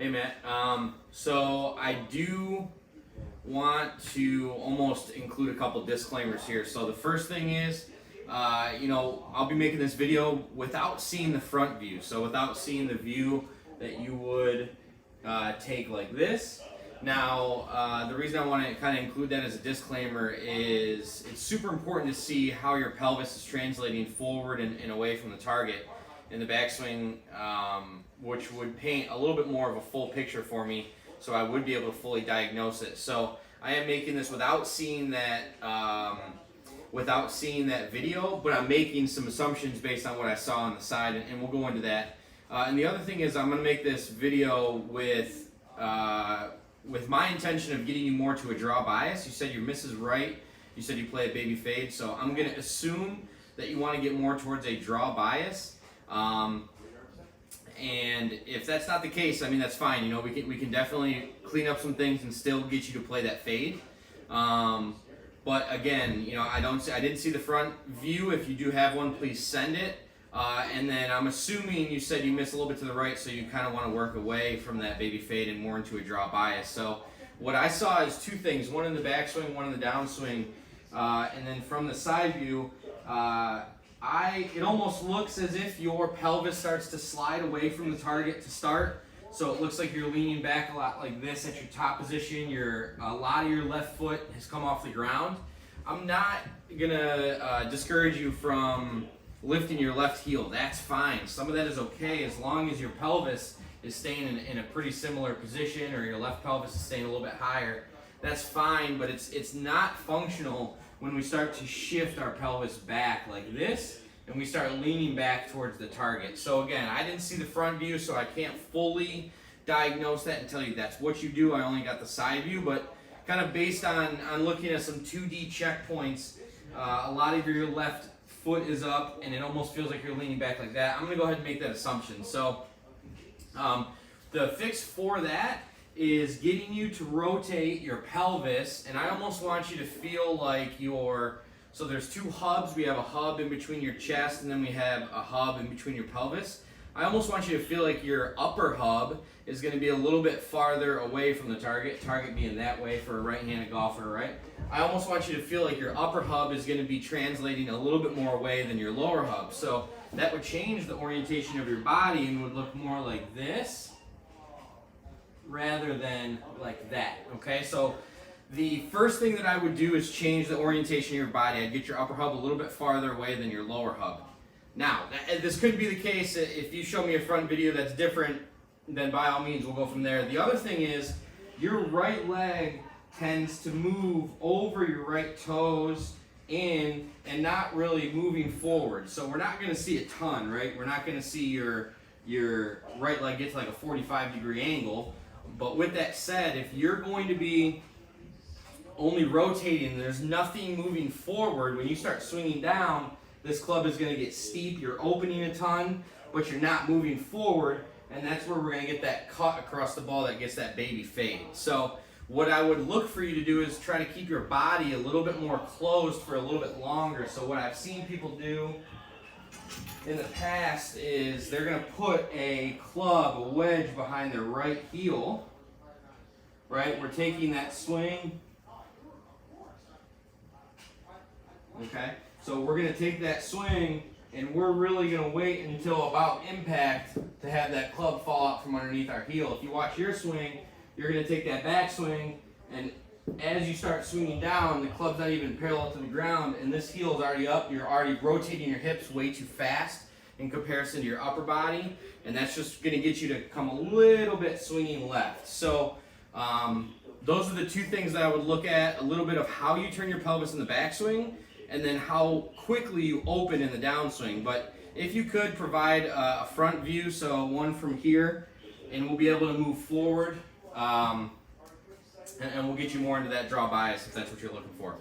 Hey Matt, so I do want to almost include a couple disclaimers here. So the first thing is, I'll be making this video without seeing the front view. So without seeing the view that you would take like this. Now, the reason I want to kind of include that as a disclaimer is it's super important to see how your pelvis is translating forward and away from the target in the backswing, which would paint a little bit more of a full picture for me, so I would be able to fully diagnose it. So I am making this without seeing that video, but I'm making some assumptions based on what I saw on the side, and we'll go into that. And the other thing is, I'm going to make this video with my intention of getting you more to a draw bias. You said your miss is right. You said you play a baby fade, so I'm going to assume that you want to get more towards a draw bias. And if that's not the case, I mean, that's fine. You know, we can definitely clean up some things and still get you to play that fade. But again, you know, I didn't see the front view. If you do have one, please send it. And then I'm assuming you said you missed a little bit to the right, so you kind of want to work away from that baby fade and more into a draw bias. So what I saw is two things: one in the backswing, one in the downswing, and then from the side view. It almost looks as if your pelvis starts to slide away from the target to start. So it looks like you're leaning back a lot like this at your top position. A lot of your left foot has come off the ground. I'm not gonna discourage you from lifting your left heel. That's fine. Some of that is okay as long as your pelvis is staying in a pretty similar position, or your left pelvis is staying a little bit higher. That's fine, but it's not functional when we start to shift our pelvis back like this and we start leaning back towards the target. So again, I didn't see the front view, so I can't fully diagnose that and tell you that's what you do. I only got the side view, but kind of based on looking at some 2D checkpoints, a lot of your left foot is up and it almost feels like you're leaning back like that. I'm gonna go ahead and make that assumption. So the fix for that is getting you to rotate your pelvis, and I almost want you to feel like so there's two hubs. We have a hub in between your chest, and then we have a hub in between your pelvis. I almost want you to feel like your upper hub is going to be a little bit farther away from the target being that way for a right-handed golfer, right? I almost want you to feel like your upper hub is going to be translating a little bit more away than your lower hub. So that would change the orientation of your body and would look more like this rather than like that, okay? So the first thing that I would do is change the orientation of your body. I'd get your upper hub a little bit farther away than your lower hub. Now, this could be the case. If you show me a front video that's different, then by all means we'll go from there. The other thing is your right leg tends to move over your right toes in and not really moving forward. So we're not going to see a ton, right? We're not going to see your right leg get to like a 45-degree angle. But with that said, if you're going to be only rotating, there's nothing moving forward, when you start swinging down, this club is going to get steep. You're opening a ton, but you're not moving forward, and that's where we're going to get that cut across the ball that gets that baby fade. So what I would look for you to do is try to keep your body a little bit more closed for a little bit longer. So what I've seen people do in the past is they're going to put a club, a wedge behind their right heel, right? We're taking that swing, okay? So we're going to take that swing and we're really going to wait until about impact to have that club fall out from underneath our heel. If you watch your swing, you're going to take that back swing, and as you start swinging down, the club's not even parallel to the ground, and this heel is already up. You're already rotating your hips way too fast in comparison to your upper body, and that's just going to get you to come a little bit swinging left. So those are the two things that I would look at: a little bit of how you turn your pelvis in the backswing, and then how quickly you open in the downswing. But if you could provide a front view, so one from here, and we'll be able to move forward. And we'll get you more into that draw bias if that's what you're looking for.